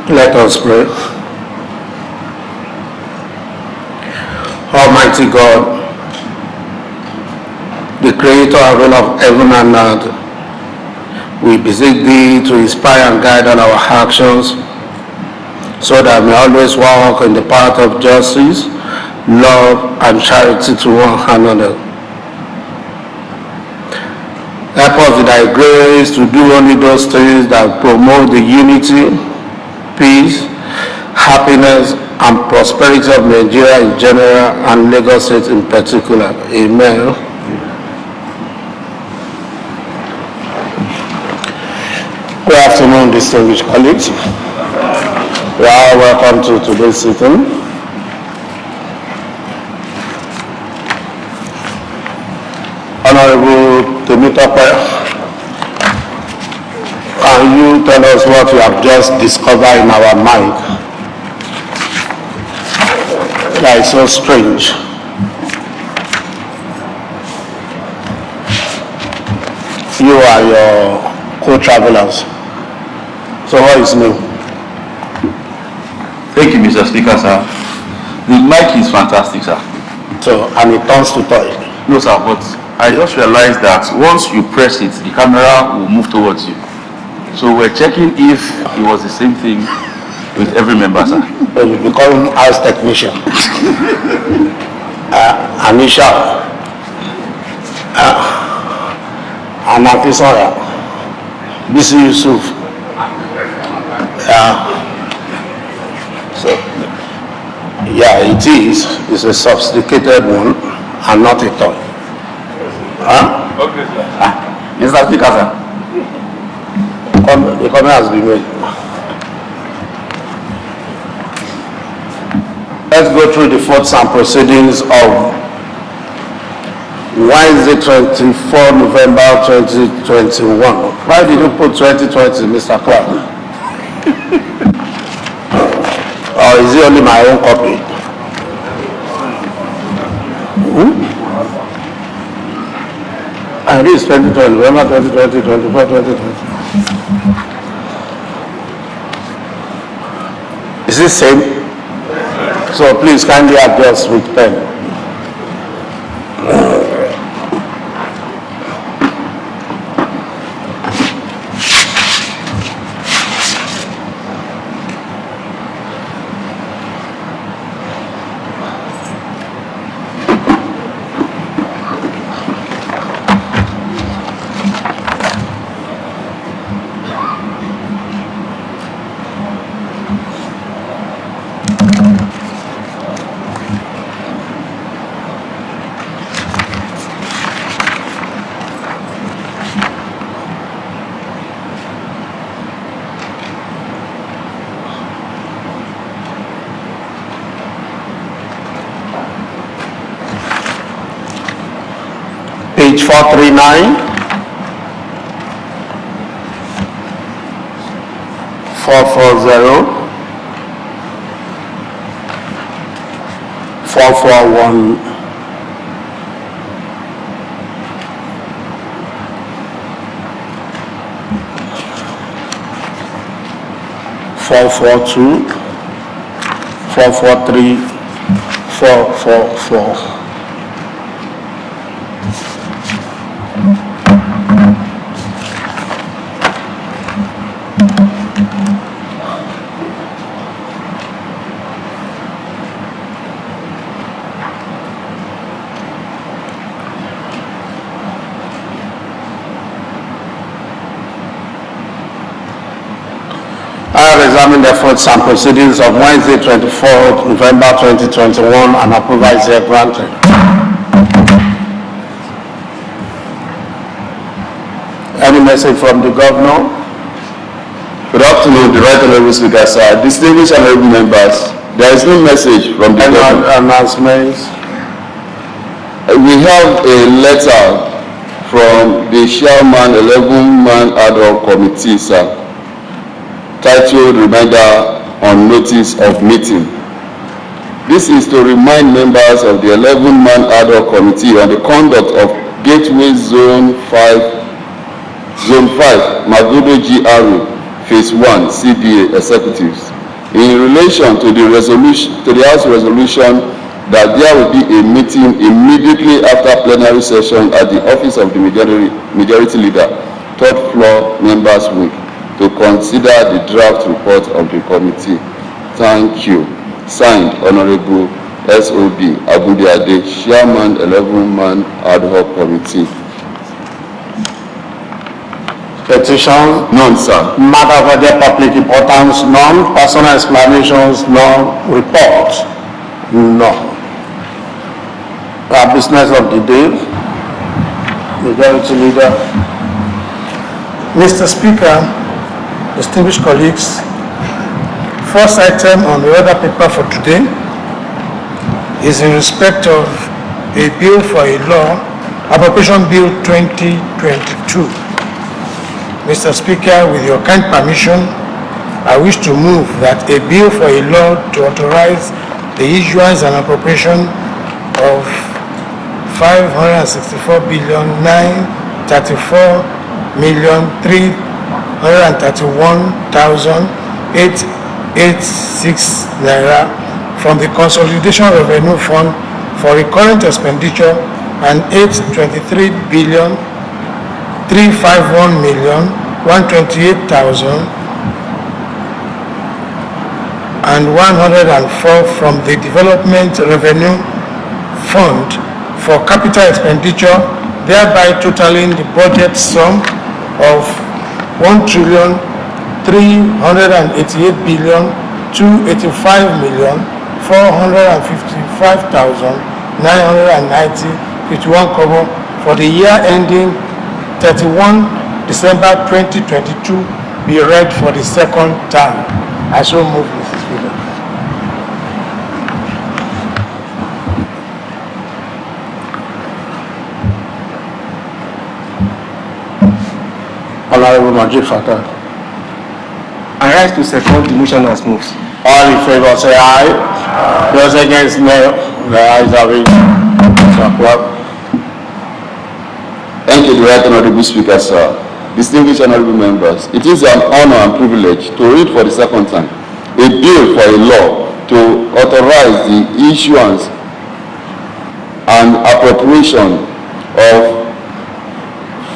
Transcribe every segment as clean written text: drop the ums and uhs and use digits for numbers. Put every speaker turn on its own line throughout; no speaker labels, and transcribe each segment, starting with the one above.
Let us pray. Almighty God, the creator and ruler of heaven and earth, we beseech thee to inspire and guide all our actions so that we always walk in the path of justice, love, and charity to one another. Help us with thy grace to do only those things that promote the unity, peace, happiness, and prosperity of Nigeria in general and Lagos State in particular. Amen. Good afternoon, distinguished colleagues. You are welcome to today's sitting. Honorable Temitope, can you tell us what you have just discovered in our mind that is so strange? You are your co-travelers. So what is new?
Thank you, Mr. Speaker, sir. The mic is fantastic, sir.
So, and it turns to toy.
No, sir, but I just realized that once you press it, the camera will move towards you. So we're checking if it was the same thing with every member, sir.
So you become house technician. Anisha. Anakisora. Bisi Yusuf. So, yeah, it is. It's a sophisticated one and not a toy.
Okay, sir. Mr. Speaker, sir.
The comment has been made. Let's go through the thoughts and proceedings of Wednesday, 24 November 2021. Why did you put 2020, Mr. Clark? Or is it only my own copy? And this is 2020, November 2020, 24, 2020. Is it same? So please kindly adjust with pen. Page 439, 440, 441, 442, 443, 444. I have examined the efforts and proceedings of Wednesday, 24 November 2021 and authorize here granted. Any message from the governor?
Good afternoon, the Right Honourable Speaker, sir. Distinguished honourable members, there is no message from the governor.
Announcements.
We have a letter from the chairman, 11-man ad hoc committee, sir, titled Reminder on Notice of Meeting. This is to remind members of the 11-man ad hoc committee on the conduct of Gateway Zone 5, Magodo GRA, Phase 1, CBA executives. In relation to the resolution, to the House resolution that there will be a meeting immediately after plenary session at the office of the majority leader, third floor members wing, to consider the draft report of the committee. Thank you. Signed, Honorable S.O.B. Agundeade, Chairman, 11-man ad hoc committee.
Petition?
None, sir.
Matter of other public importance? None. Personal explanations? None. Report? None. Business of the day. Majority Leader.
Mr. Speaker, distinguished colleagues, first item on the order paper for today is in respect of a bill for a law, Appropriation Bill 2022. Mr. Speaker, with your kind permission, I wish to move that a bill for a law to authorize the issuance and appropriation of 564,934,331,886 naira from the Consolidation Revenue Fund for Recurrent Expenditure and N823,351,128,104 from the Development Revenue Fund for capital expenditure, thereby totaling the budget sum of 1,388,285,455,990.51 kobo for the year ending 31 December 2022 be read for the second time. I so move, Mr. Speaker.
Honorable Majid Fatah.
I rise to second the motion as moved.
All in favor say aye. Those against no. The ayes have it.
Thank you, the right honorable speaker, sir. Distinguished honorable members, it is an honor and privilege to read for the second time a bill for a law to authorize the issuance and appropriation of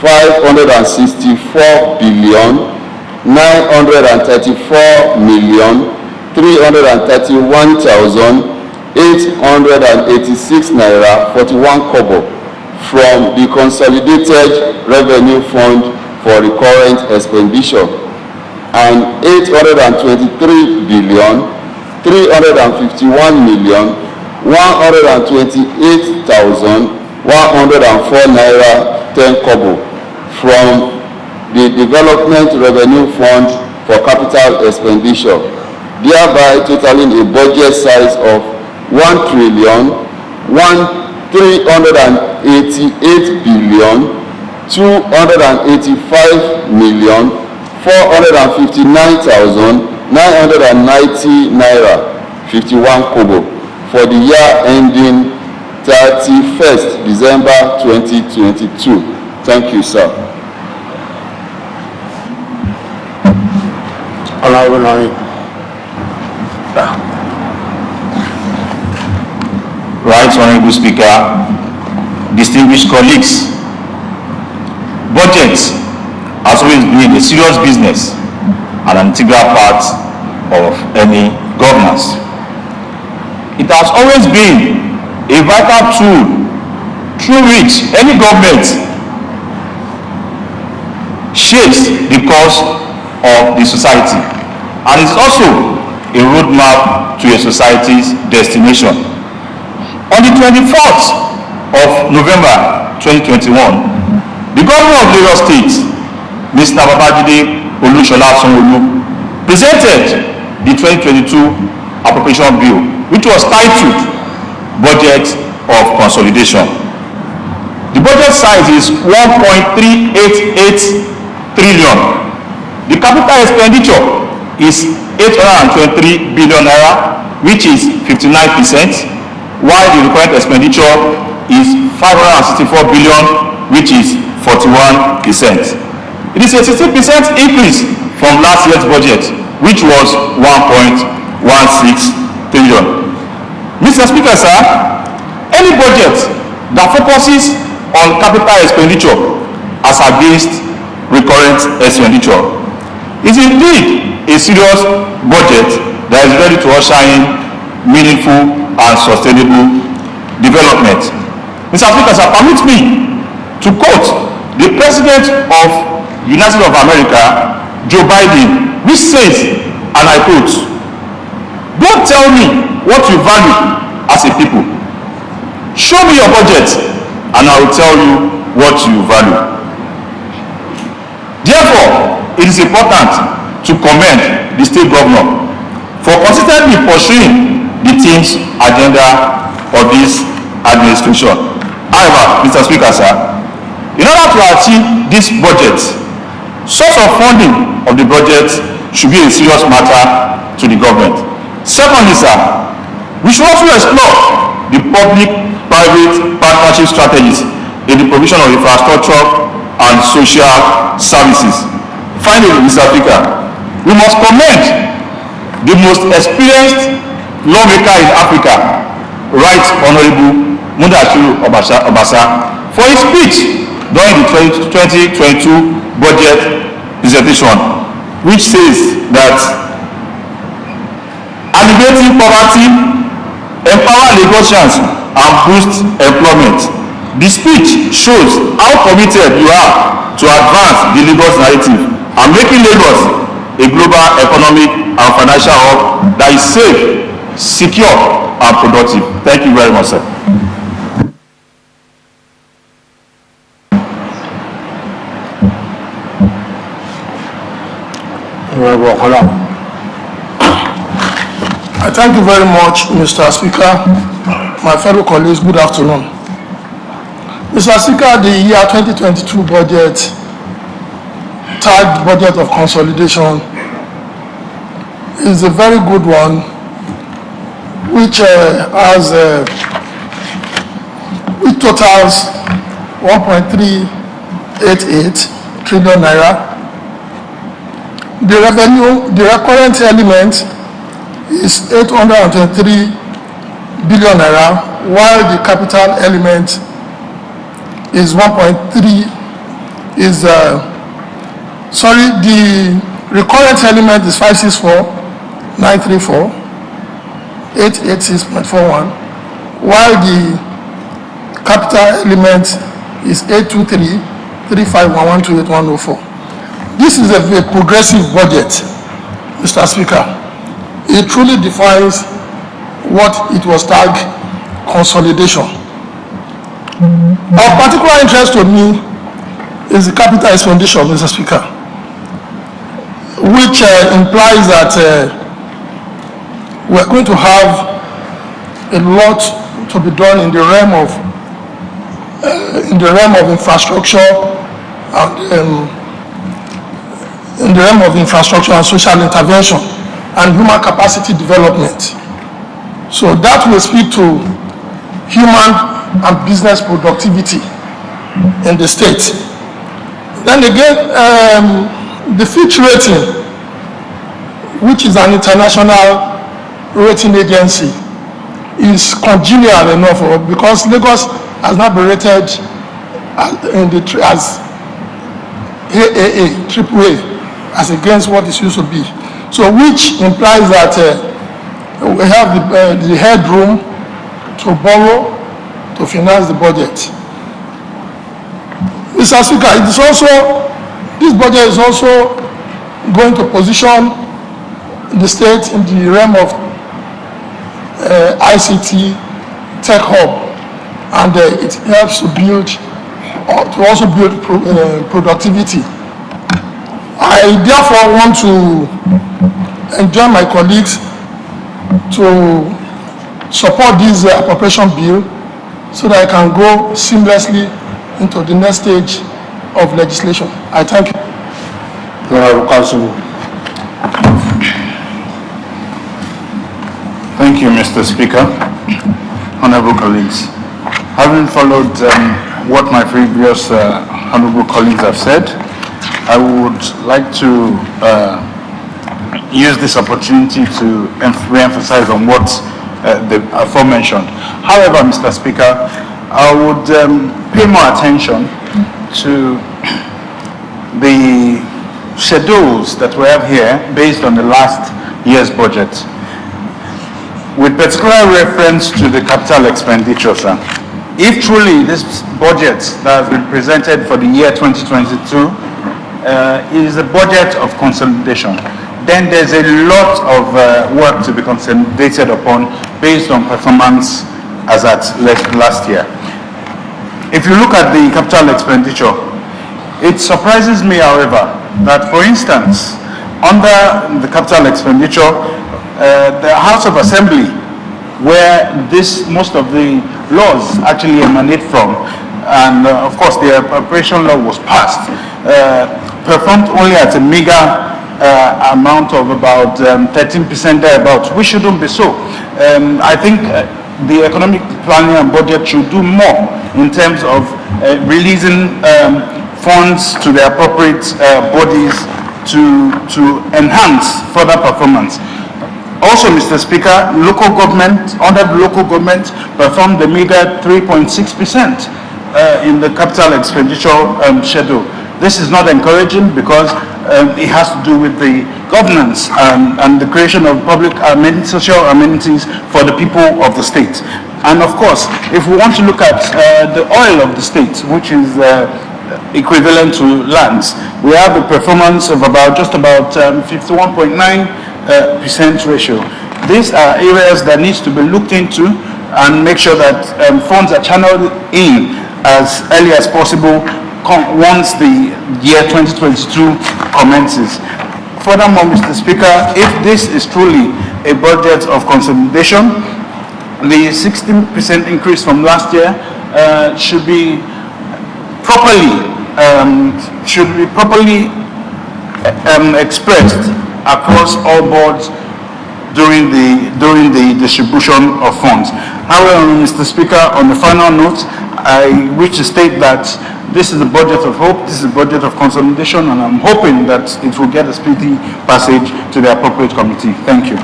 564,934,331,886 naira 41 kobo from the Consolidated Revenue Fund for Recurrent Expenditure and 823,351,128,104 naira 10 kobo from the Development Revenue Fund for Capital Expenditure, thereby totaling a budget size of 1,388,285,459,990 naira 51 kobo for the year ending 31st December 2022. Thank you, sir.
Honorable Nani.
Right, Honorable Speaker, distinguished colleagues, budget has always been a serious business and an integral part of any governance. It has always been a vital tool through which any government shapes the course of the society, and is also a roadmap to a society's destination. On the 24th of November 2021, the Governor of Lagos State, Mr. Babajide Olusola Sanwo-Olu, presented the 2022 Appropriation Bill, which was titled Budget of Consolidation. The budget size is 1.388 trillion. The capital expenditure is 823 billion naira, which is 59%, while the recurrent expenditure is 564 billion, which is 41%. It is a 60% increase from last year's budget, which was 1.3 trillion. Mr. Speaker, sir, any budget that focuses on capital expenditure as against recurrent expenditure is indeed a serious budget that is ready to usher in meaningful and sustainable development. Mr. Speaker, sir, permit me to quote the President of United States of America, Joe Biden, which says, and I quote, "Don't tell me what you value as a people. Show me your budget and I will tell you what you value." Therefore, it is important to commend the state governor for consistently pursuing the team's agenda of this administration. However, Mr. Speaker, sir, in order to achieve this budget, source of funding of the budget should be a serious matter to the government. Secondly, sir, we should also explore the public-private partnership strategies in the provision of infrastructure and social services. Finally, Mr. Speaker, we must commend the most experienced lawmaker in Africa, Right Honorable Mudashiru Obasa, for his speech during the 2022 budget presentation, which says that alleviating poverty, empower Lagosians and boost employment. The speech shows how committed you are to advance the Lagos narrative and making Lagos a global economic and financial hub that is safe, secure and productive. Thank you very much, sir.
I thank you very much, Mr. Speaker. My fellow colleagues, good afternoon. Mr. Speaker, the year 2022 budget, tagged budget of consolidation, is a very good one, which totals 1.388 trillion naira. The recurrent element is 823 billion naira, while the capital element is 1.3 the recurrent element is 564,934, 886.41, while the capital element is 823,351,128,104. This is a progressive budget, Mr. Speaker. It truly defines what it was tagged consolidation. Of particular interest to me is the capital expenditure, Mr. Speaker, which implies that we're going to have a lot to be done in the realm of infrastructure and social intervention and human capacity development. So that will speak to human and business productivity in the state. Then again, the Fitch rating, which is an international rating agency, is congenial enough because Lagos has not been rated as AAA, AAA, as against what it used to be. So which implies that we have the headroom to borrow to finance the budget. Mr. Speaker, this budget is also going to position the state in the realm of ICT tech hub, and it helps to also build productivity. I therefore want to enjoin my colleagues to support this appropriation bill so that I can go seamlessly into the next stage of legislation. I thank you.
Thank you, Mr. Speaker. Honorable colleagues, having followed what my previous honorable colleagues have said, I would like to use this opportunity to re-emphasize on what the aforementioned. However, Mr. Speaker, I would pay more attention to the schedules that we have here based on the last year's budget, with particular reference to the capital expenditure, sir. If truly this budget that has been presented for the year 2022 is a budget of consolidation, then there's a lot of work to be consolidated upon based on performance as at last year. If you look at the capital expenditure, it surprises me, however, that, for instance, under the capital expenditure, the House of Assembly, where most of the laws actually emanate from, and of course the appropriation law was passed, performed only at a meager amount of about 13% thereabouts, which shouldn't be so. I think the economic planning and budget should do more in terms of releasing funds to the appropriate bodies to enhance further performance. Also, Mr. Speaker, local government, under the local government, performed the meager 3.6% in the capital expenditure schedule. This is not encouraging because it has to do with the governance and the creation of public social amenities for the people of the state. And of course, if we want to look at the oil of the state, which is equivalent to lands, we have a performance of just about 51.9% ratio. These are areas that needs to be looked into and make sure that funds are channeled in as early as possible once the year 2022 commences. Furthermore, Mr. Speaker, if this is truly a budget of consolidation, the 16% increase from last year should be properly expressed across all boards during the distribution of funds. However, Mr. Speaker, on the final note, I wish to state that this is a budget of hope, this is a budget of consolidation, and I'm hoping that it will get a speedy passage to the appropriate committee. Thank you.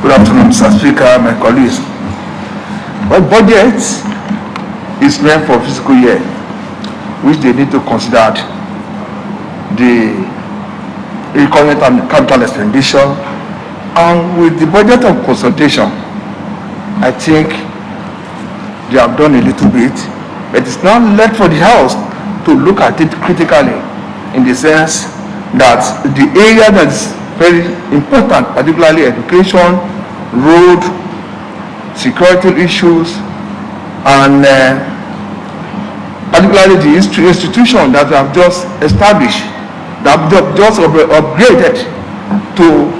Good afternoon, Mr. Speaker, my colleagues. Well, budget is meant for fiscal year, which they need to consider the recurrent and capital expenditure. And with the budget of consultation, I think they have done a little bit, but it's now left for the House to look at it critically, in the sense that the area that is very important, particularly education, road, security issues, and particularly the institution that we have just established, that we have just upgraded to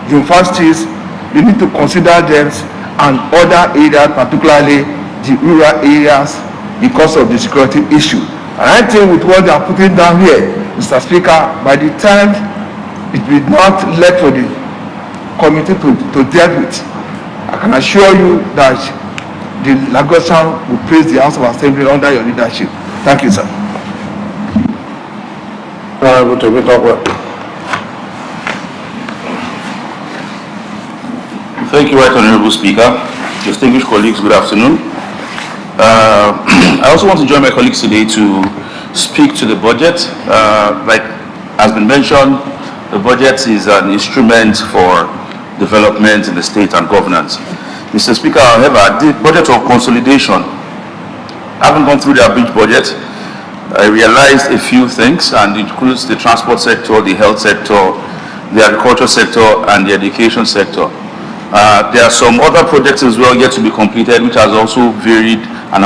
universities, you need to consider them and other areas, particularly the rural areas, because of the security issue. And I think with what they are putting down here, Mr. Speaker, by the time it will not left for the committee to deal with, I can assure you that the Lagosian will praise the House of Assembly under your leadership. Thank you, sir.
Thank you, Right Honorable Speaker. Distinguished colleagues, good afternoon. I also want to join my colleagues today to speak to the budget. Like has been mentioned, the budget is an instrument for development in the state and governance. Mr. Speaker, however, the budget of consolidation, having gone through the abridged budget, I realized a few things, and it includes the transport sector, the health sector, the agriculture sector, and the education sector. There are some other projects as well yet to be completed, which has also varied and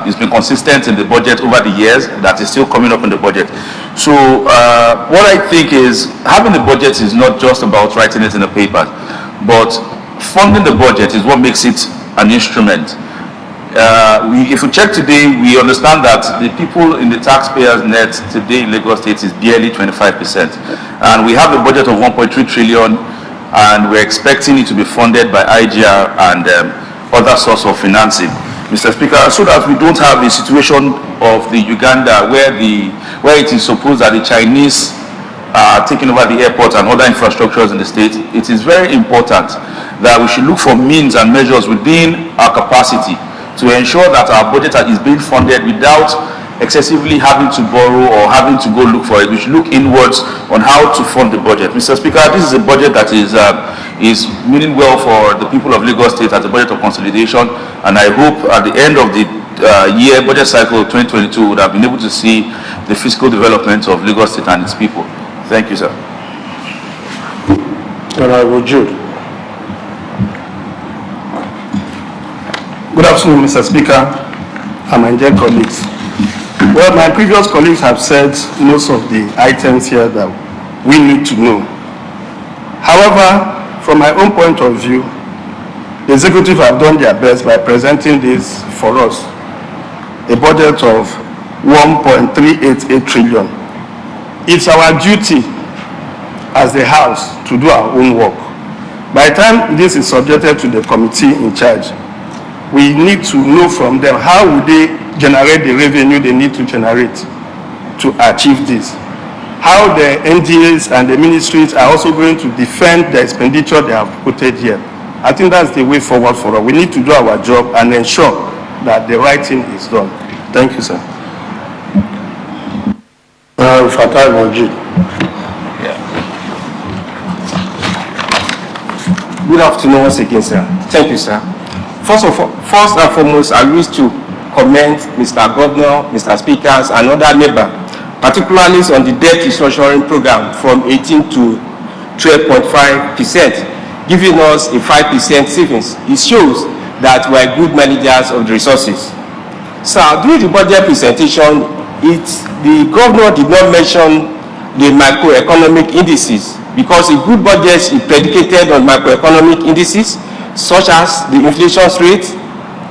it's been consistent in the budget over the years, that is still coming up in the budget. So what I think is, having the budget is not just about writing it in the paper, but funding the budget is what makes it an instrument. If we check today, we understand that the people in the taxpayers' net today in Lagos State is barely 25%. And we have a budget of 1.3 trillion, and we're expecting it to be funded by IGR and other source of financing. Mr. Speaker, so that we don't have the situation of the Uganda where it is supposed that the Chinese are taking over the airport and other infrastructures in the state. It is very important that we should look for means and measures within our capacity to ensure that our budget is being funded without excessively having to borrow or having to go look for it. We should look inwards on how to fund the budget. Mr. Speaker, this is a budget that is meaning well for the people of Lagos State as a budget of consolidation, and I hope at the end of the year budget cycle 2022 would have been able to see the fiscal development of Lagos State and its people. Thank you, sir.
Honorable Jude.
Good afternoon, Mr. Speaker and my dear colleagues. Well, my previous colleagues have said most of the items here that we need to know. However, from my own point of view, the executive have done their best by presenting this for us, a budget of 1.388 trillion. It's our duty as the House to do our own work. By the time this is subjected to the committee in charge, we need to know from them how would they generate the revenue they need to generate to achieve this. How the NDAs and the ministries are also going to defend the expenditure they have put here. I think that's the way forward for us. We need to do our job and ensure that the right thing is done. Thank you, sir.
Fatai Moji.
Good afternoon once again, sir. Thank you, sir. First and foremost, I wish to commend Mr. Governor, Mr. Speakers, and other members, particularly on the debt restructuring program from 18 to 12.5%, giving us a 5% savings. It shows that we are good managers of the resources. So during the budget presentation, the governor did not mention the macroeconomic indices, because a good budget is predicated on macroeconomic indices such as the inflation rate,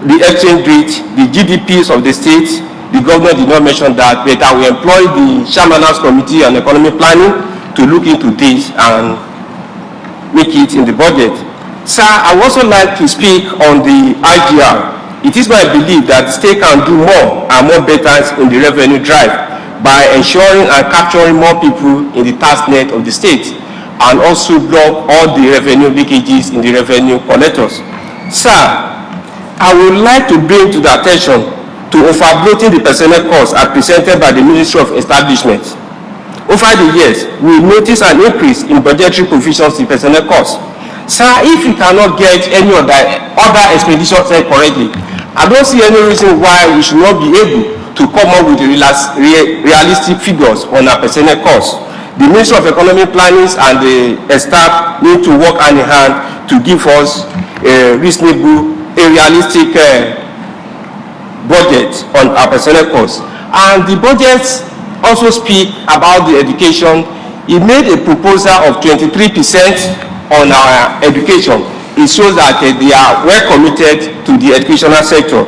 the exchange rate, the GDPs of the state. The governor did not mention that, but I will employ the Chairman's Committee on Economic Planning to look into this and make it in the budget. Sir, I would also like to speak on the IGR. It is my belief that the state can do more and more better in the revenue drive by ensuring and capturing more people in the tax net of the state, and also block all the revenue leakages in the revenue collectors. Sir, I would like to bring to the attention to overbloating the personnel costs as presented by the Ministry of Establishment. Over the years, we notice an increase in budgetary provisions in personnel costs. Sir, if we cannot get any of the other expenditures correctly, I don't see any reason why we should not be able to come up with realistic figures on our personnel costs. The Ministry of Economic Planning and the staff need to work hand in hand to give us a realistic budget on our personnel costs. And the budgets also speak about the education. It made a proposal of 23% on our education. It shows that they are well committed to the educational sector.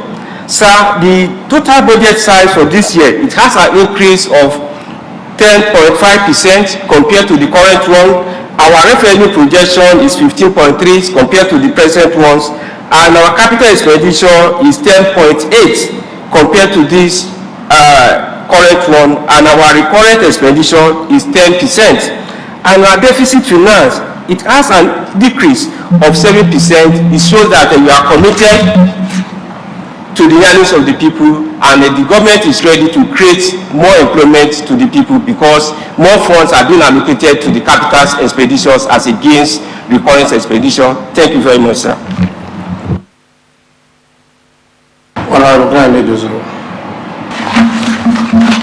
Sir, the total budget size for this year, it has an increase of 10.5% compared to the current one. Our revenue projection is 15.3 compared to the present ones, and our capital expenditure is 10.8 compared to this current one, and our recurrent expenditure is 10%. And our deficit finance, it has a decrease of 7%. It shows that we are committed to the earnings of the people, and the government is ready to create more employment to the people because more funds are being allocated to the capital expenditures as against recurrent expenditure. Thank you very much, sir.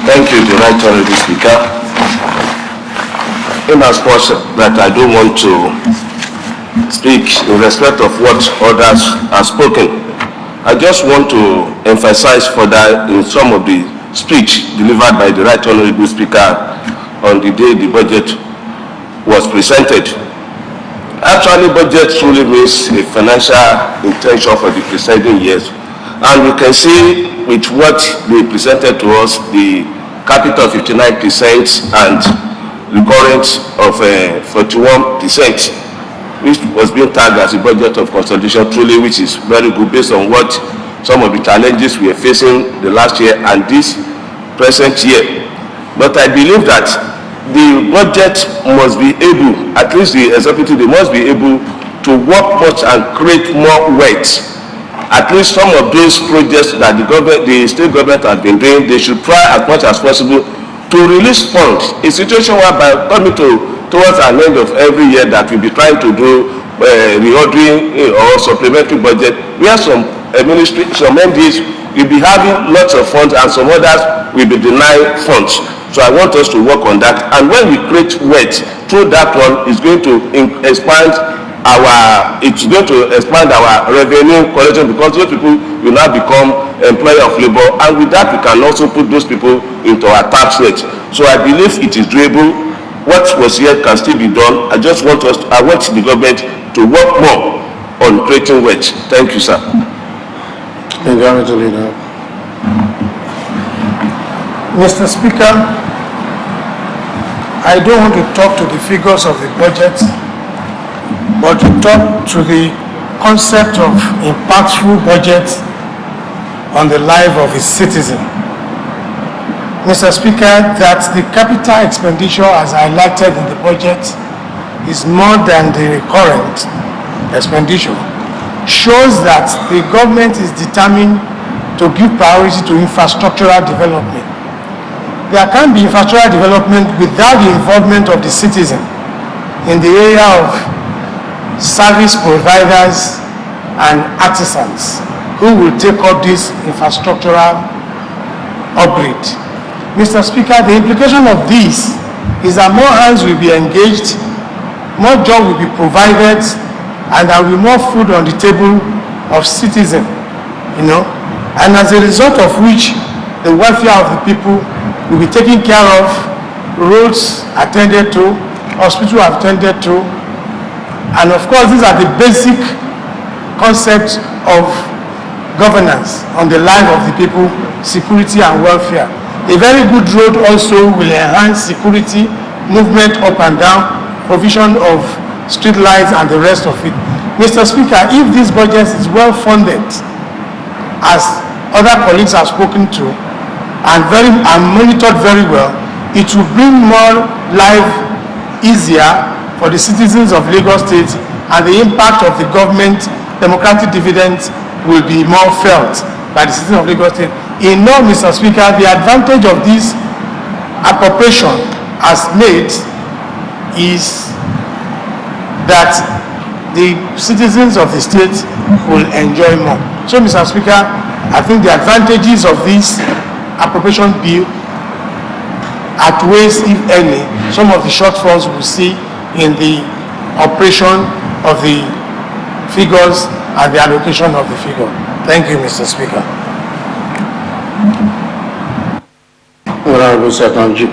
Thank you, the Right Honourable Speaker. In as much that I don't want to speak in respect of what others have spoken, I just want to emphasize further in some of the speech delivered by the Right Honourable Speaker on the day the budget was presented. Actually, budget truly means a financial intention for the preceding years. And we can see with what they presented to us, the capital of 59% and recurrent of 41%, which was being tagged as a budget of consolidation, truly, which is very good based on what
some of the challenges we are facing the last year and this present year. But I believe that the budget must be able, at least the executive, they must be able to work much and create more wealth. At least some of those projects that the state government has been doing, they should try as much as possible to release funds. A situation whereby coming towards an end of every year that we'll be trying to do reordering or supplementary budget, where some ministry, some MDs will be having lots of funds and some others will be denying funds. So I want us to work on that. And when we create wealth through that one, it's going to expand our revenue collection, because those people will now become employer of labor, and with that we can also put those people into our tax rate. So I believe it is doable. What was here can still be done. I want the government to work more on creating wealth. Thank you, sir.
Thank you, Mr. Leader.
Mr. Speaker, I don't want to talk to the figures of the budget, but to talk to the concept of impactful budget on the life of its citizen. Mr. Speaker, that the capital expenditure as highlighted in the budget is more than the recurrent expenditure shows that the government is determined to give priority to infrastructural development. There can't be infrastructural development without the involvement of the citizen in the area of service providers and artisans who will take up this infrastructural upgrade. Mr. Speaker, the implication of this is that more hands will be engaged, more jobs will be provided, and there will be more food on the table of citizens, and as a result of which the welfare of the people will be taken care of, roads attended to, hospitals attended to, and of course these are the basic concepts of governance on the life of the people, security and welfare. A very good road also will enhance security, movement up and down, provision of street lights and the rest of it. Mr. Speaker, if this budget is well funded, as other colleagues have spoken to, and monitored very well, it will bring more life easier for the citizens of Lagos State, and the impact of the government democratic dividends will be more felt by the citizens of Lagos State. In all, Mr. Speaker, the advantage of this appropriation as made is that the citizens of the state will enjoy more. So, Mr. Speaker, I think the advantages of this appropriation bill outweighs, if any, some of the shortfalls we see in the operation of the figures and the allocation of the figure. Thank you, Mr. Speaker.
Honorable Secretary.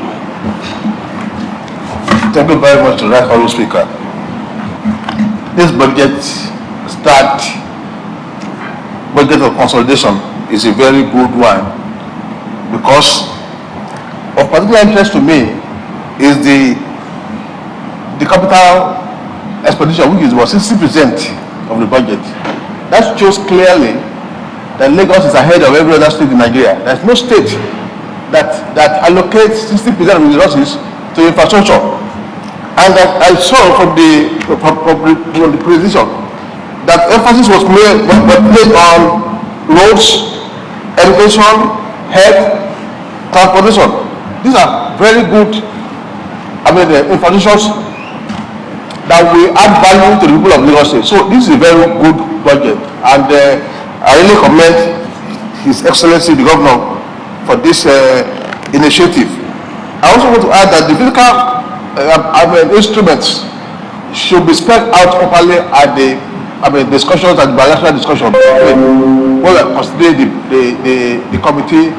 Thank you very much, Right Honorable Speaker. This budget of consolidation is a very good one, because of particular interest to me is the capital expenditure, which is about 60% of the budget. That shows clearly that Lagos is ahead of every other state in Nigeria. There's no state that allocates 60% of the resources to infrastructure. And that I saw from the presentation that emphasis was placed on roads, education, health, transportation. These are very good, infrastructures that will add value to the people of Lagos State. So this is a very good budget, and I really commend His Excellency the Governor for this initiative. I also want to add that the fiscal instruments should be spelled out properly at the discussions and bilateral discussions. When we consider the committee,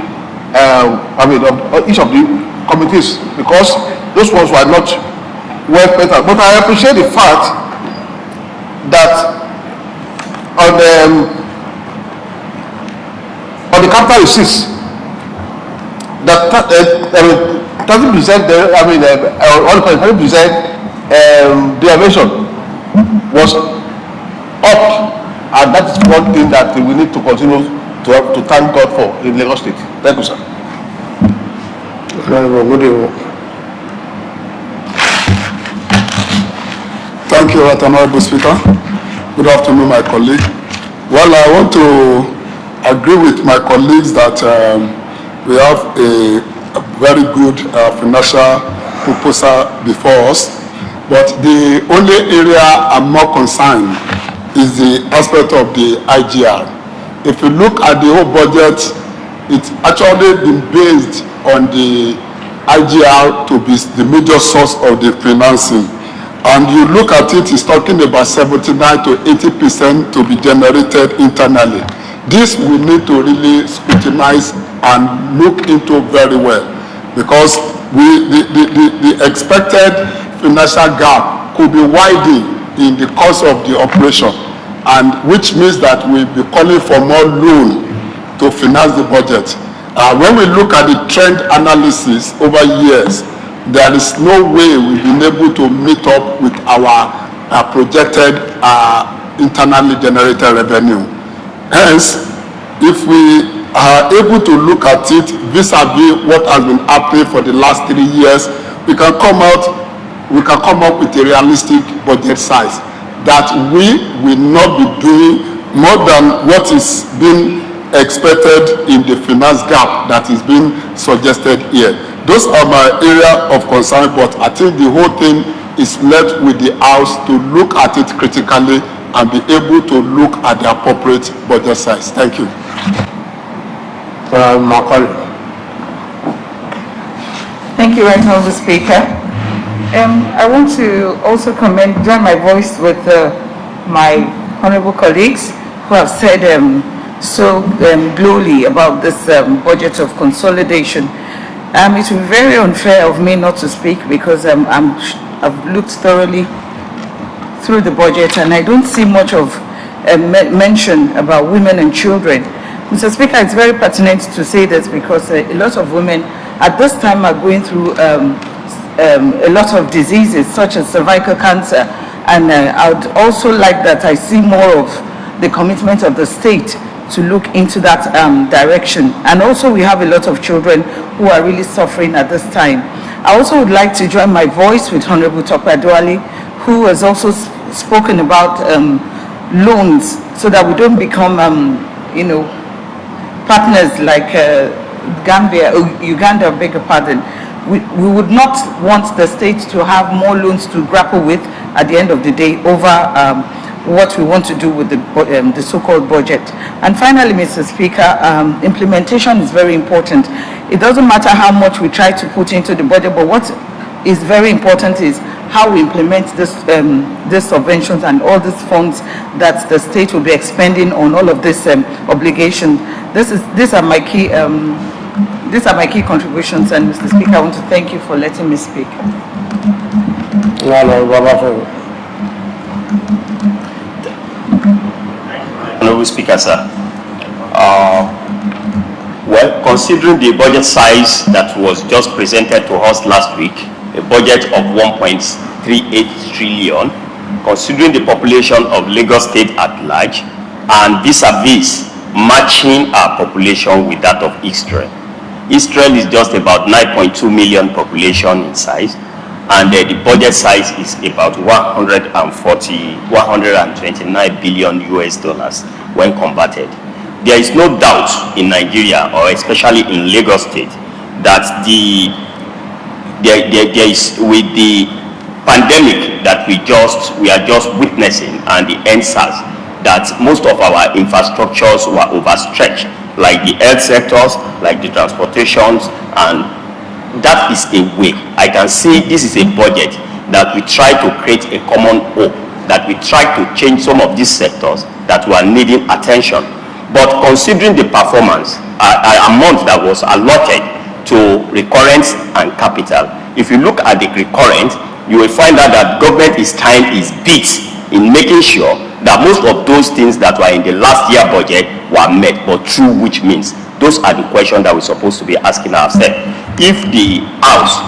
of each of the committees, because those ones were not well better. But I appreciate the fact that on the capital receipts, that 30% derivation was up, and that is one thing that we need to continue
to thank God for in Lagos State. Thank you, sir.
Good evening.
Thank you, Right Honorable Speaker. Good afternoon, my colleague. Well, I want to agree with my colleagues that we have a very good financial proposal before us, but the only area I'm more concerned is the aspect of the IGR. If you look at the whole budget, it's actually been based on the IGR to be the major source of the financing. And you look at it, it's talking about 79 to 80% to be generated internally. This we need to really scrutinize and look into very well, because the expected financial gap could be widening in the course of the operation, and which means that we'll be calling for more loan to finance the budget. When we look at the trend analysis over years, there is no way we've been able to meet up with our projected internally generated revenue. Hence, if we are able to look at it vis-a-vis what has been happening for the last 3 years, we can come up with a realistic budget size that we will not be doing more than what is being expected in the finance gap that is being suggested here. Those are my area of concern, but I think the whole thing is left with the House to look at it critically and be able to look at the appropriate budget size. Thank you.
Thank you, Right Honourable Speaker. I want to also join my voice with my honourable colleagues who have said so glowly about this budget of consolidation. It will be very unfair of me not to speak, because I've looked thoroughly through the budget and I don't see much of mention about women and children. Mr. Speaker, it's very pertinent to say this because a lot of women at this time are going through a lot of diseases such as cervical cancer, and I would also like that I see more of the commitment of the state to look into that direction. And also we have a lot of children who are really suffering at this time. I also would like to join my voice with Honorable Tope Adewale, who has also spoken about loans, so that we don't become partners like Uganda, beg your pardon. We would not want the state to have more loans to grapple with at the end of the day over what we want to do with the so-called budget. And finally, Mr. Speaker, implementation is very important. It doesn't matter how much we try to put into the budget, but what is very important is how we implement these subventions and all these funds that the state will be expending on all of this obligation. These are my key contributions, and Mr. Speaker, I want to thank you for letting me speak.
Honorable Speaker, sir. Well, considering the budget size that was just presented to us last week, a budget of 1.38 trillion, considering the population of Lagos State at large, and vis-a-vis matching our population with that of Israel. Israel is just about 9.2 million population in size, and the budget size is about 129 billion US dollars when converted. There is no doubt in Nigeria, or especially in Lagos State, that there is, with the pandemic that we are just witnessing and the NSAS, that most of our infrastructures were overstretched, like the health sectors, like the transportations, and that is a way. I can see this is a budget that we try to create a common hope, that we try to change some of these sectors that were needing attention. But considering the performance, amount that was allotted to recurrent and capital, if you look at the recurrent, you will find out that government time is bit in making sure that most of those things that were in the last year budget were met, but through which means. Those are the questions that we're supposed to be asking ourselves. If the House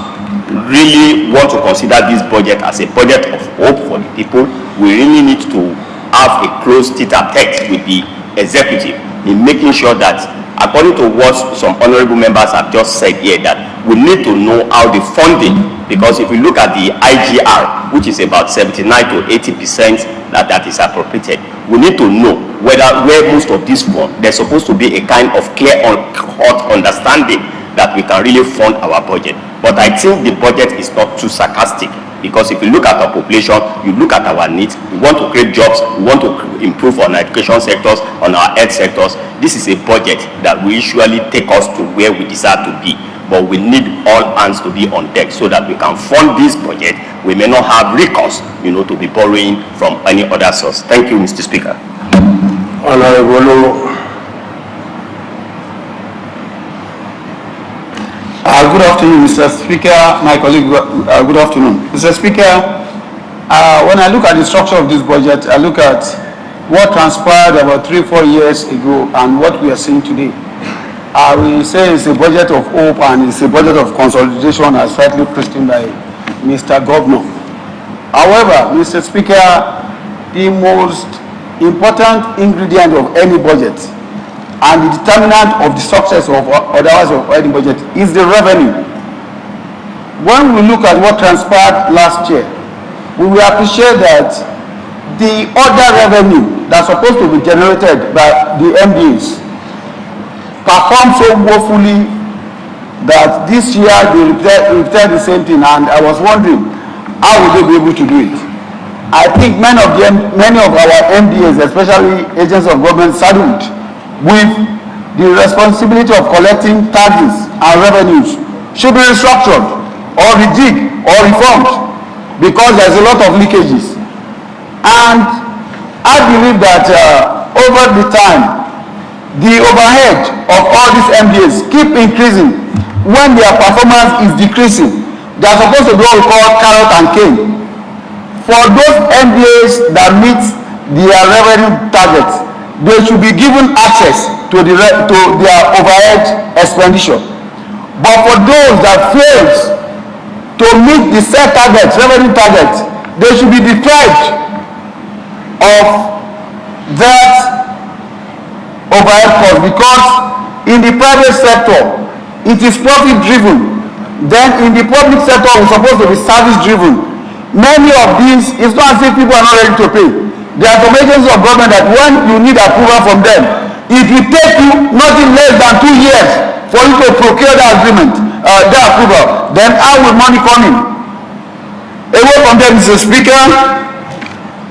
really want to consider this budget as a budget of hope for the people, we really need to have a close tete-a-tete with the executive in making sure that, according to what some honorable members have just said here, that we need to know how the funding, because if you look at the IGR, which is about 79 to 80% that is appropriated, we need to know where most of this funds, there's supposed to be a kind of clear cut understanding that we can really fund our budget. But I think the budget is not too sarcastic, because if you look at our population, you look at our needs, we want to create jobs, we want to improve on our education sectors, on our health sectors. This is a budget that will usually take us to where we desire to be. But we need all hands to be on deck so that we can fund this project. We may not have recourse, to be borrowing from any other source. Thank you, Mr. Speaker.
Honorable
good afternoon, Mr. Speaker, my colleague, good afternoon. Mr. Speaker, when I look at the structure of this budget, I look at what transpired about 3-4 years ago and what we are seeing today. I will say it's a budget of hope and it's a budget of consolidation, as rightly christened by Mr. Governor. However, Mr. Speaker, the most important ingredient of any budget and the determinant of the success of otherwise of any budget is the revenue. When we look at what transpired last year, we will appreciate that the other revenue that's supposed to be generated by the MDAs performed so woefully that this year they repeated the same thing, and I was wondering how would they be able to do it. I think many of our MDAs, especially agents of government, saddled with the responsibility of collecting taxes and revenues, should be restructured or rejigged or reformed, because there's a lot of leakages. And I believe that over the time, the overhead of all these MDAs keep increasing when their performance is decreasing. They are supposed to be what we call carrot and cane. For those MDAs that meet their revenue targets, they should be given access to their overhead expenditure. But for those that fails to meet the set targets, revenue targets, they should be deprived of that overhead cost, because in the private sector it is profit driven, then in the public sector it's supposed to be service driven. Many of these, it's not as if people are not ready to pay. There are some agencies of government that when you need approval from them, it will take you nothing less than 2 years for you to procure the agreement, the approval. Then how will money come in? Away from them, Mr. Speaker,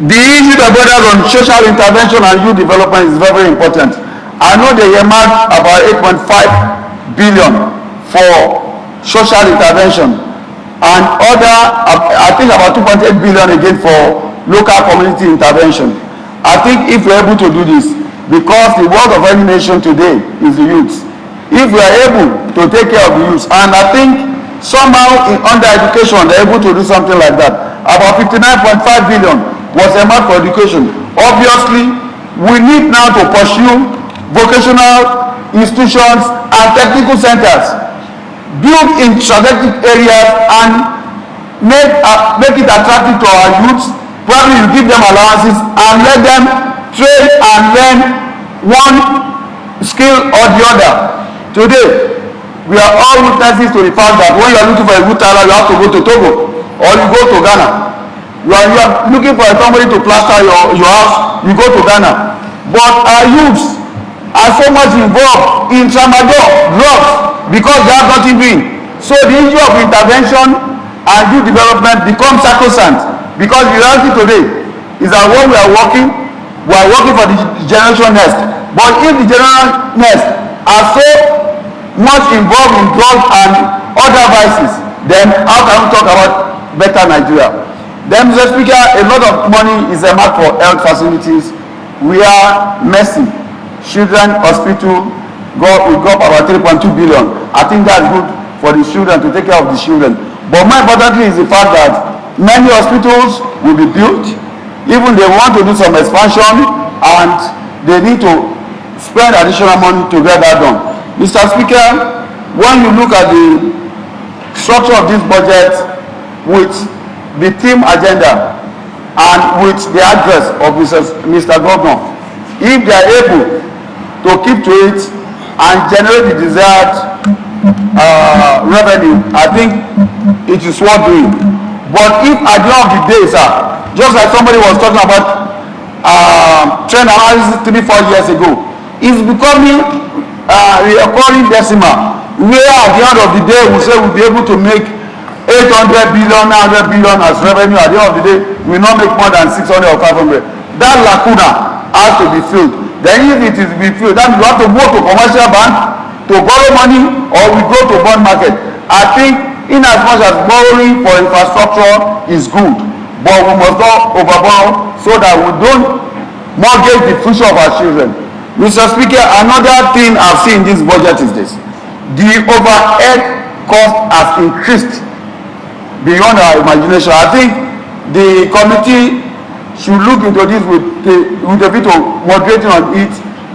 the issue that borders on social intervention and youth development is very, very important. I know they earmarked about 8.5 billion for social intervention and other, I think about 2.8 billion again for local community intervention. I think if we're able to do this, because the world of any nation today is the youth, if we are able to take care of the youth, and I think somehow in under education they're able to do something like that, about 59.5 billion was earmarked for education. Obviously, we need now to pursue vocational institutions and technical centers built in strategic areas and make it attractive to our youths. Probably you give them allowances and let them train and learn one skill or the other. Today, we are all witnesses to the fact that when you are looking for a good tailor, you have to go to Togo or you go to Ghana. You are looking for somebody to plaster your house, you go to Ghana. But our youths are so much involved in tramadol, drugs, because they have nothing doing. So the issue of intervention and youth development becomes sacrosanct, because the reality today is that when we are working for the generation next. But if the generation next are so much involved in drugs and other vices, then how can we talk about better Nigeria? Then, Mr. Speaker, a lot of money is earmarked for health facilities. We are Mercy Children Hospital we got about 3.2 billion. I think that's good for the children, to take care of the children. But more importantly is the fact that many hospitals will be built. Even they want to do some expansion and they need to spend additional money to get that done. Mr. Speaker, when you look at the structure of this budget with the theme agenda and with the address of Mr. Governor, if they are able to keep to it and generate the desired revenue, I think it is worth doing. But if at the end of the day, sir, just like somebody was talking about trend analysis 3-4 years ago, it's becoming recurring decimal, where at the end of the day we say we'll be able to make 800 billion, 900 billion as revenue. At the end of the day, we will not make more than 600 or 500. That lacuna has to be filled. Then if it is to be filled, then we have to go to commercial bank to borrow money, or we go to bond market. I think in as much as borrowing for infrastructure is good, but we must not overborrow so that we don't mortgage the future of our children. Mr. Speaker, another thing I've seen in this budget is this. The overhead cost has increased beyond our imagination. I think the committee should look into this with a bit of moderating on it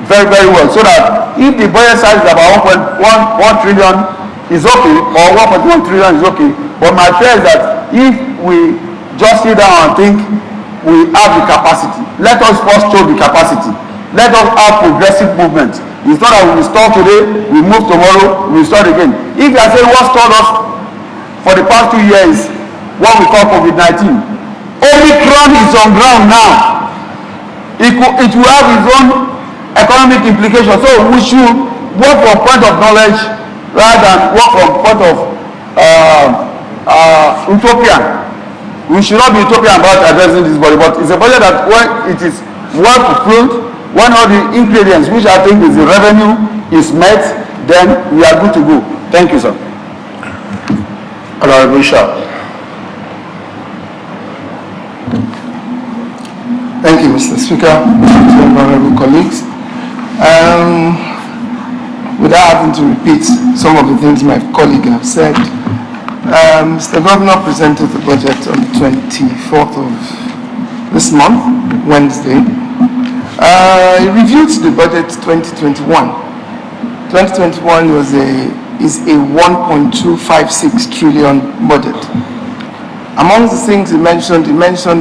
very, very well, so that if the budget size is about 1 trillion is okay, or 1.1 trillion is okay, but my fear is that if we just sit down and think we have the capacity, let us first show the capacity. Let us have progressive movement. It's not that we start today, we move tomorrow, we start again. If you are saying what stopped us for the past 2 years, what we call COVID-19, Omicron is on ground now. It will have its own economic implications. So we should work from point of knowledge rather than work from point of utopia. We should not be utopian about addressing this body, but it's a budget that when it is well fulfilled, when all the ingredients, which I think is the revenue, is met, then we are good to go. Thank you, sir.
Honorable Sharp.
Thank you, Mr. Speaker, honorable colleagues. Without having to repeat some of the things my colleague have said, Mr. Governor presented the budget on the 24th of this month, Wednesday. He reviewed the budget 2021. 2021 is a 1.256 trillion budget. Among the things he mentioned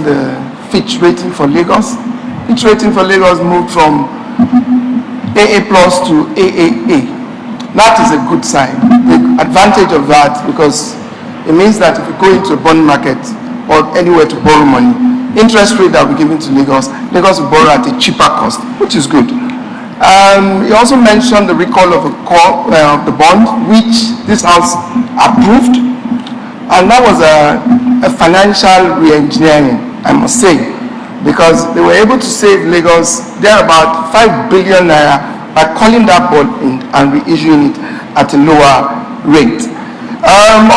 the Fitch rating for Lagos. Fitch rating for Lagos moved from AA plus to AAA. That is a good sign. The advantage of that, because it means that if you go into a bond market or anywhere to borrow money, interest rate that will be given to Lagos will borrow at a cheaper cost, which is good. He also mentioned the recall of the bond, which this House approved, and that was a financial re-engineering, I must say, because they were able to save Lagos there about 5 billion naira by calling that bond in and reissuing it at a lower rate.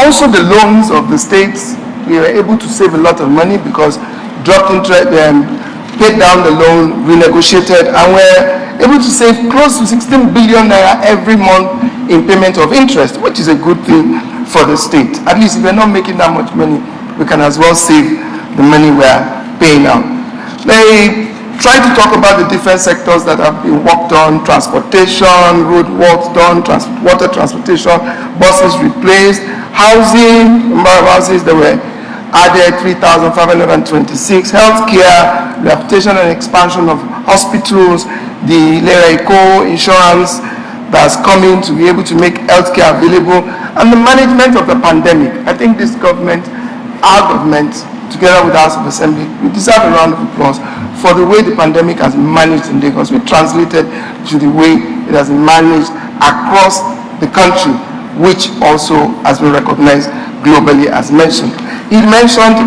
Also, the loans of the states, we were able to save a lot of money because dropped interest, paid down the loan, renegotiated, and we're able to save close to 16 billion naira every month in payment of interest, which is a good thing for the state. At least if we're not making that much money, we can as well save the money we're paying out. They try to talk about the different sectors that have been worked on: transportation, road works done, water transportation, buses replaced, housing, number of houses that were added 3,526, healthcare, rehabilitation and expansion of hospitals, the LSHA insurance that's coming to be able to make healthcare available, and the management of the pandemic. I think this government, our government, together with the House of Assembly, we deserve a round of applause for the way the pandemic has been managed in Lagos. We translated to the way it has been managed across the country, which also has been recognized globally, as mentioned. He mentioned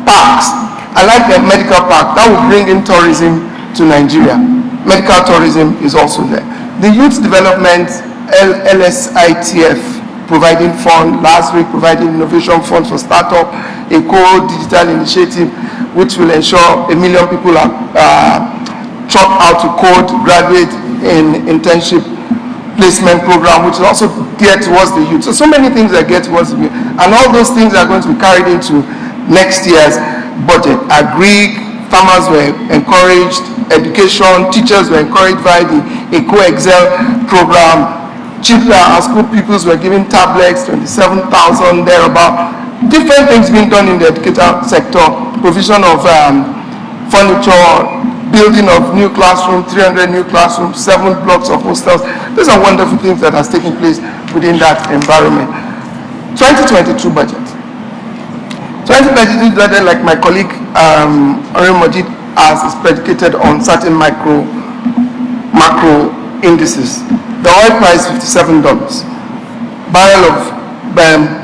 parks. I like the medical park. That will bring in tourism to Nigeria. Medical tourism is also there. The youth development, LSITF, providing fund, last week providing innovation fund for startup, a digital initiative which will ensure 1 million people are taught how to code, graduate in internship placement program, which is also geared towards the youth. So many things are geared towards the youth, and all those things are going to be carried into next year's budget. Agri, farmers were encouraged, education, teachers were encouraged by the Eco-Excel program. Children and school pupils were given tablets, 27,000 thereabout. Different things being done in the educator sector, provision of furniture, building of new classrooms, 300 new classrooms, 7 blocks of hostels. These are wonderful things that has taken place within that environment. 2022 budget. 2022 budget, like my colleague Honorable Majid has, is predicated on certain macro indices. The oil price $57. Barrel of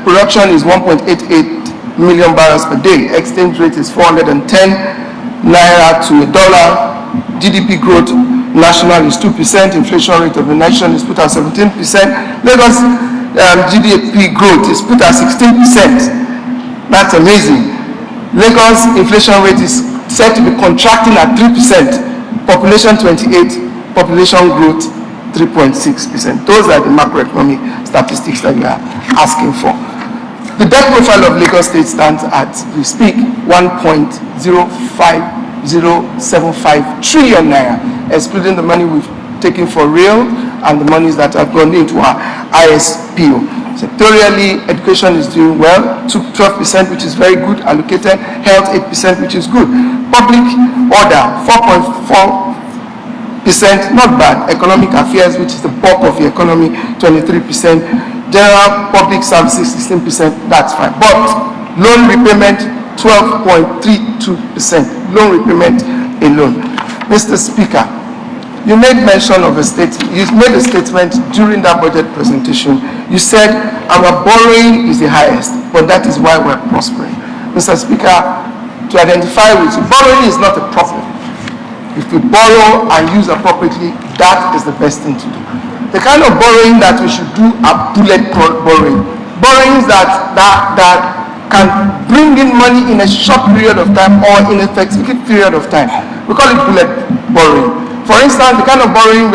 production is 1.88 million barrels per day. Exchange rate is 410 naira to $1. GDP growth national is 2%. Inflation rate of the nation is put at 17%. Lagos GDP growth is put at 16%. That's amazing. Lagos inflation rate is said to be contracting at 3%. Population 28. Population growth 3.6%. Those are the macroeconomic statistics that we are asking for. The debt profile of Lagos State stands at, we speak, 1.05075 trillion naira, excluding the money we've taken for rail and the monies that have gone into our ISPO. Sectorially, education is doing well, 12%, which is very good, allocated. Health, 8%, which is good. Public order, 4.4%, not bad. Economic affairs, which is the bulk of the economy, 23%. General public services, 16%, that's fine. But loan repayment, 12.32%. Loan repayment alone. Mr. Speaker, you made mention of a statement. You made a statement during that budget presentation. You said our borrowing is the highest, but that is why we're prospering. Mr. Speaker, to identify with you, borrowing is not a problem. If we borrow and use appropriately, that is the best thing to do. The kind of borrowing that we should do are bullet borrowing. Borrowings that can bring in money in a short period of time or in a specific period of time. We call it bullet borrowing. For instance, the kind of borrowing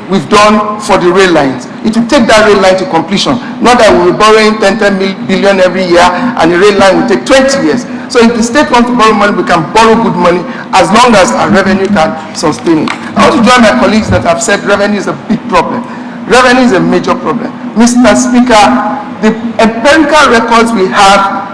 we've done for the rail lines. It will take that rail line to completion. Not that we'll be borrowing 10 billion every year and the rail line will take 20 years. So if the state wants to borrow money, we can borrow good money as long as our revenue can sustain it. I want to join my colleagues that have said revenue is a big problem. Revenue is a major problem. Mr. Speaker, the empirical records we have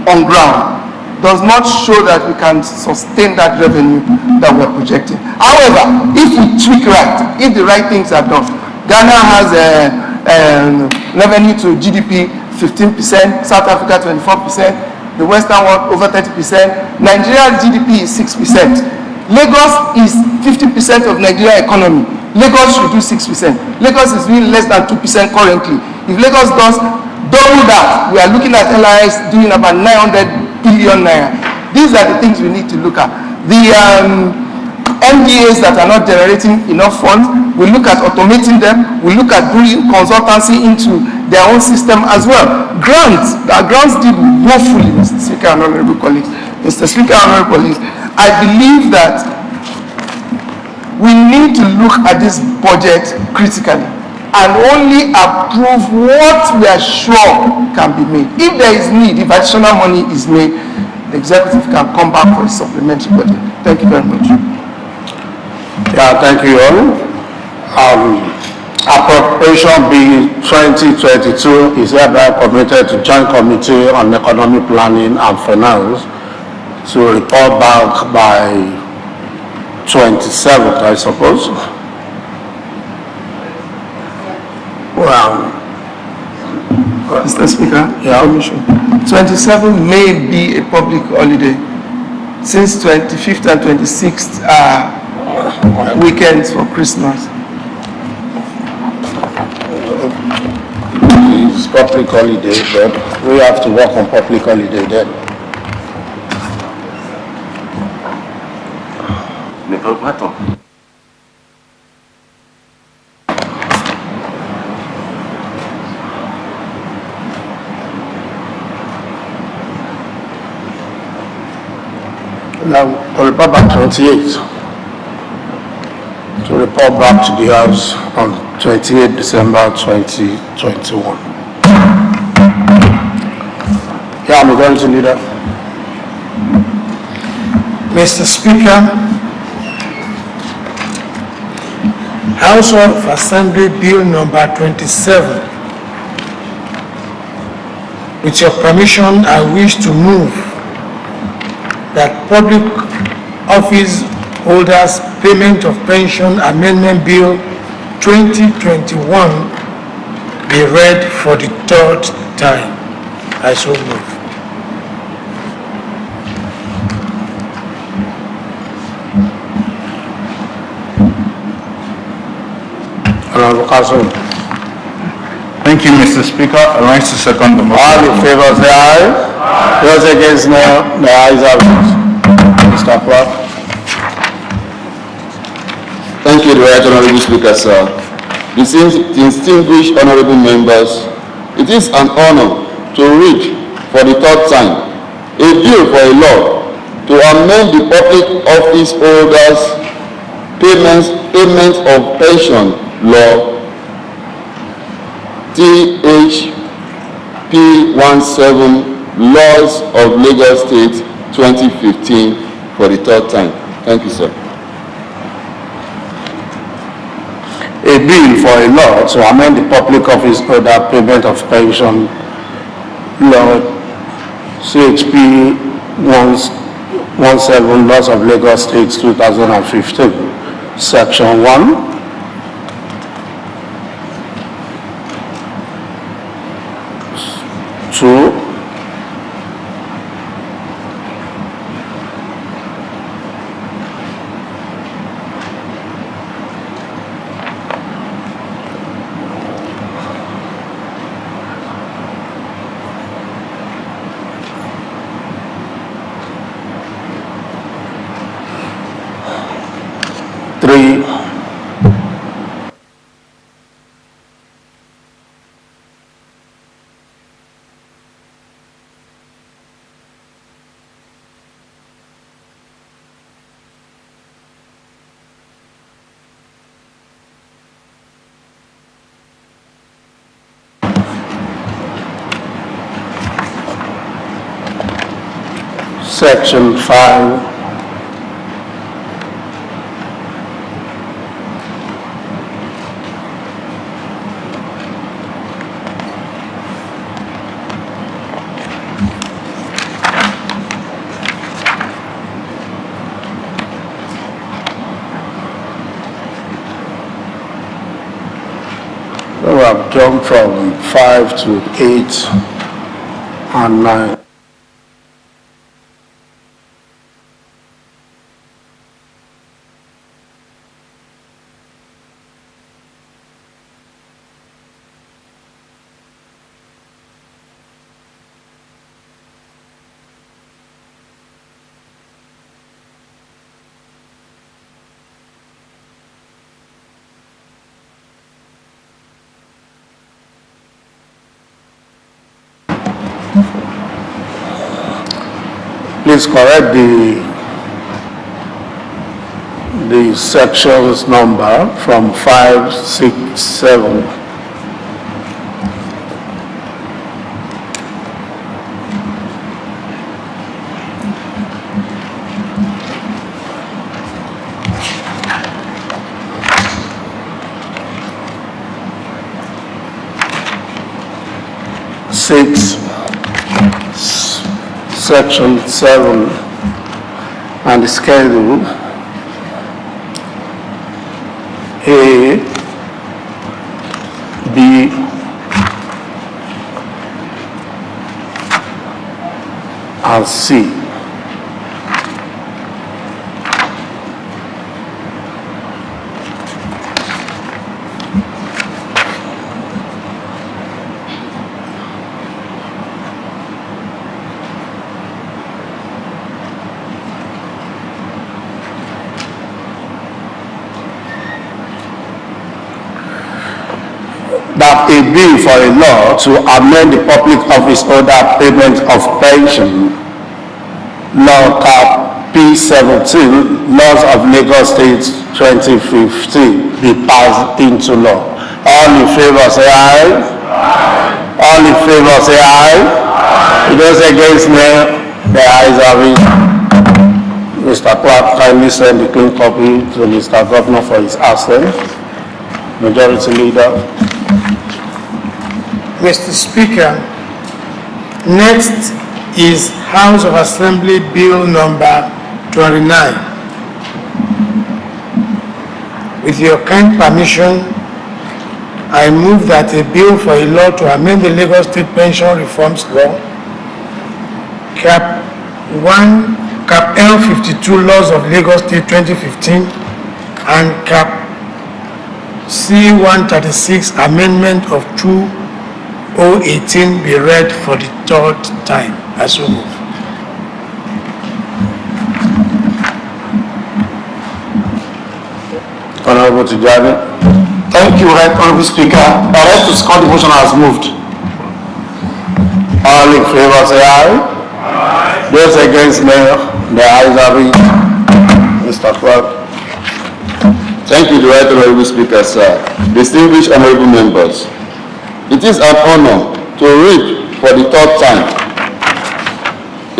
on ground does not show that we can sustain that revenue that we're projecting. However, if we tweak right, if the right things are done, Ghana has a revenue to GDP 15%, South Africa 24%, the Western world over 30%, Nigeria's GDP is 6%. Lagos is 50% of Nigeria economy. Lagos should do 6%. Lagos is doing less than 2% currently. If Lagos does double that, we are looking at LIS doing about 900 billion naira. These are the things we need to look at. The MDAs that are not generating enough funds, we look at automating them, we look at bringing consultancy into their own system as well. Grants, our grants did woefully, Mr. Speaker and honorable colleagues. Mr. Speaker and honorable colleagues, I believe that we need to look at this budget critically and only approve what we are sure can be made. If there is need, if additional money is made, the executive can come back for a supplementary budget. Thank you very much.
Yeah, thank you all. Appropriation Bill 2022 is hereby committed to Joint Committee on Economic Planning and Finance to report back by 27th, I suppose. Well,
Mr. Speaker,
yeah.
Commission. 27 may be a public holiday since 25th and 26th are weekends for Christmas.
It's public holiday, but we have to work on public holiday then. Now, to report back 28th. To report back to the House on 28 December 2021. Yeah, Majority Leader.
Mr. Speaker, House of Assembly Bill number 27. With your permission, I wish to move that Public Office Holders Payment of Pension Amendment Bill 2021 be read for the third time. I so move.
Honorable Council.
Thank you, Mr. Speaker. I rise to second the motion.
All in favor say aye. Those against no, the ayes have it. Mr. Clark.
Thank you, the Right Honorable Speaker, sir. Distinguished honorable members, it is an honor to read for the third time a bill for a law to amend the Public Office Holders Payment of Pension Law THP 17 Laws of Lagos State 2015 for the third time. Thank you, sir.
A bill for a law to amend the Public Office Holder Payment of Pension Law CHP 17 Laws of Lagos State 2015, Section 1. Two, three, Section 5, we have jumped from 5 to 8 and 9. Please correct the sections number from 5, 6, 7. Section 7 and the schedule A, B, and C. That a bill for a law to amend the Public Office Holder Payment of Pension Law Cap P17 Laws of Lagos State 2015 be passed into law. All in favor say aye. All in favor say aye. Those against me, the ayes have it. Mr. Clark, kindly send the clean copy to Mr. Governor for his absence. Majority Leader.
Mr. Speaker, next is House of Assembly Bill number 29. With your kind permission, I move that a bill for a law to amend the Lagos State Pension Reforms Law, Cap L52 Laws of Lagos State 2015 and Cap C136 Amendment of 2018 be read for the third time. I so move.
Honorable Tijani.
Thank you, Right Honorable Speaker. I like to score the motion as moved.
All in favor say aye. Aye. Those against, nay. The ayes have it. Mr. Clerk.
Thank you, the Right Honorable Speaker, sir. Distinguished honorable members, it is an honor to read for the third time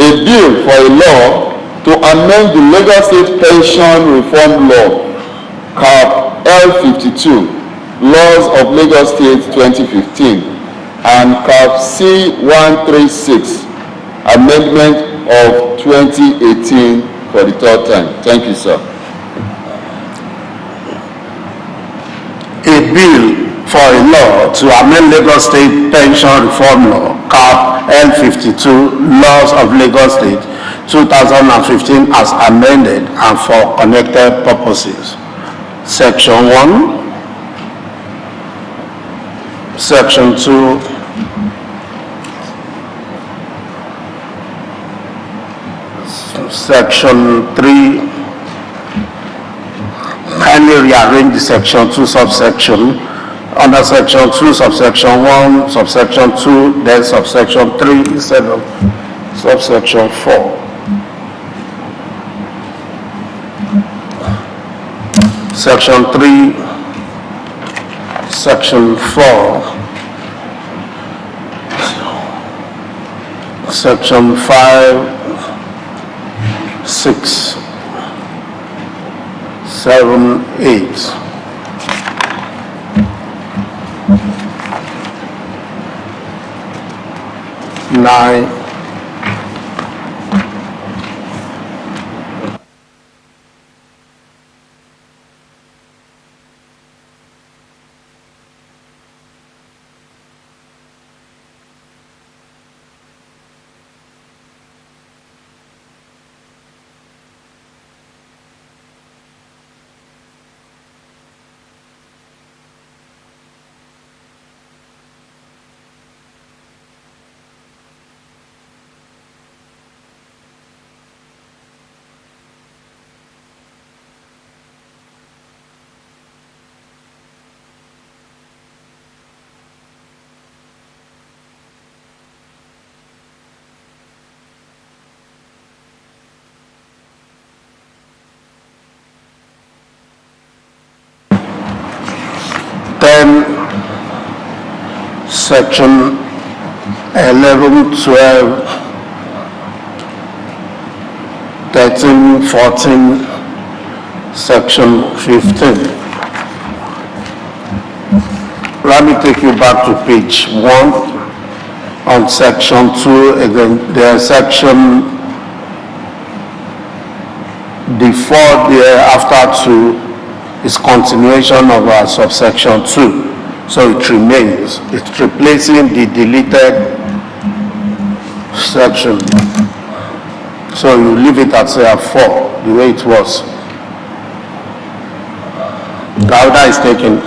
a bill for a law to amend the Lagos State Pension Reform Law, Cap L52, Laws of Lagos State 2015, and Cap C136, Amendment of 2018 for the third time. Thank you, sir.
A bill for a law to amend Lagos State Pension Reform Law, Cap L52, Laws of Lagos State 2015 as amended and for connected purposes. Section 1, Section 2, Section 3, kindly rearrange the Section 2 subsection. Under Section 2, subsection 1, subsection 2, then subsection 3 instead of subsection 4. Section 3, Section 4, Section 5, 6, 7, 8. Nine, Section 11, 12, 13, 14, Section 15. Let me take you back to page 1 on Section 2. Again, there's Section before there, after 2 is continuation of our subsection 2. So it remains. It's replacing the deleted section. So you leave it at say 4, the way it was. The order is taken.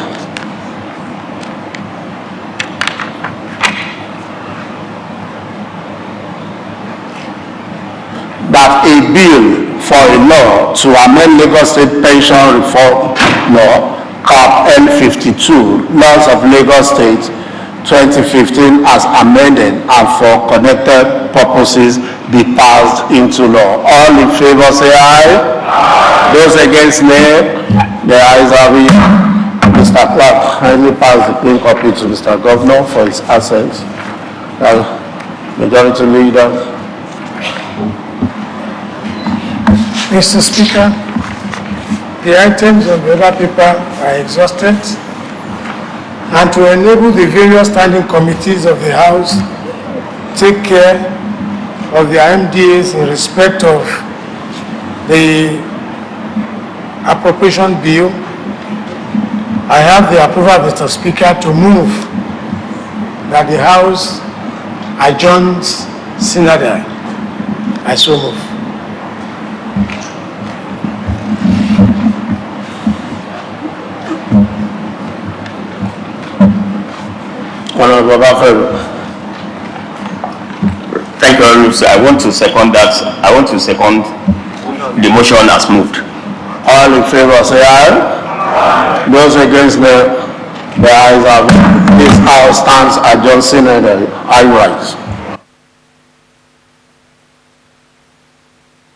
That a bill for a law to amend Lagos State Pension Reform Law, Cap L52, Laws of Lagos State 2015 as amended and for connected purposes be passed into law. All in favor say aye. Aye. Those against nay. The ayes have it. Mr. Clerk, kindly pass the clean copy to Mr. Governor for his assent. Majority Leader.
Mr. Speaker, the items on the other paper are exhausted, and to enable the various standing committees of the House take care of their MDAs in respect of the Appropriation Bill, I have the approval of Mr. Speaker to move that the House adjourns synodally. I so move.
Honorable Bafero.
Thank you, Honorable Sir. I want to second that. I want to second the motion as moved.
All in favor, say aye. Those against the ayes have it. This House stands adjourned synodally. I rise.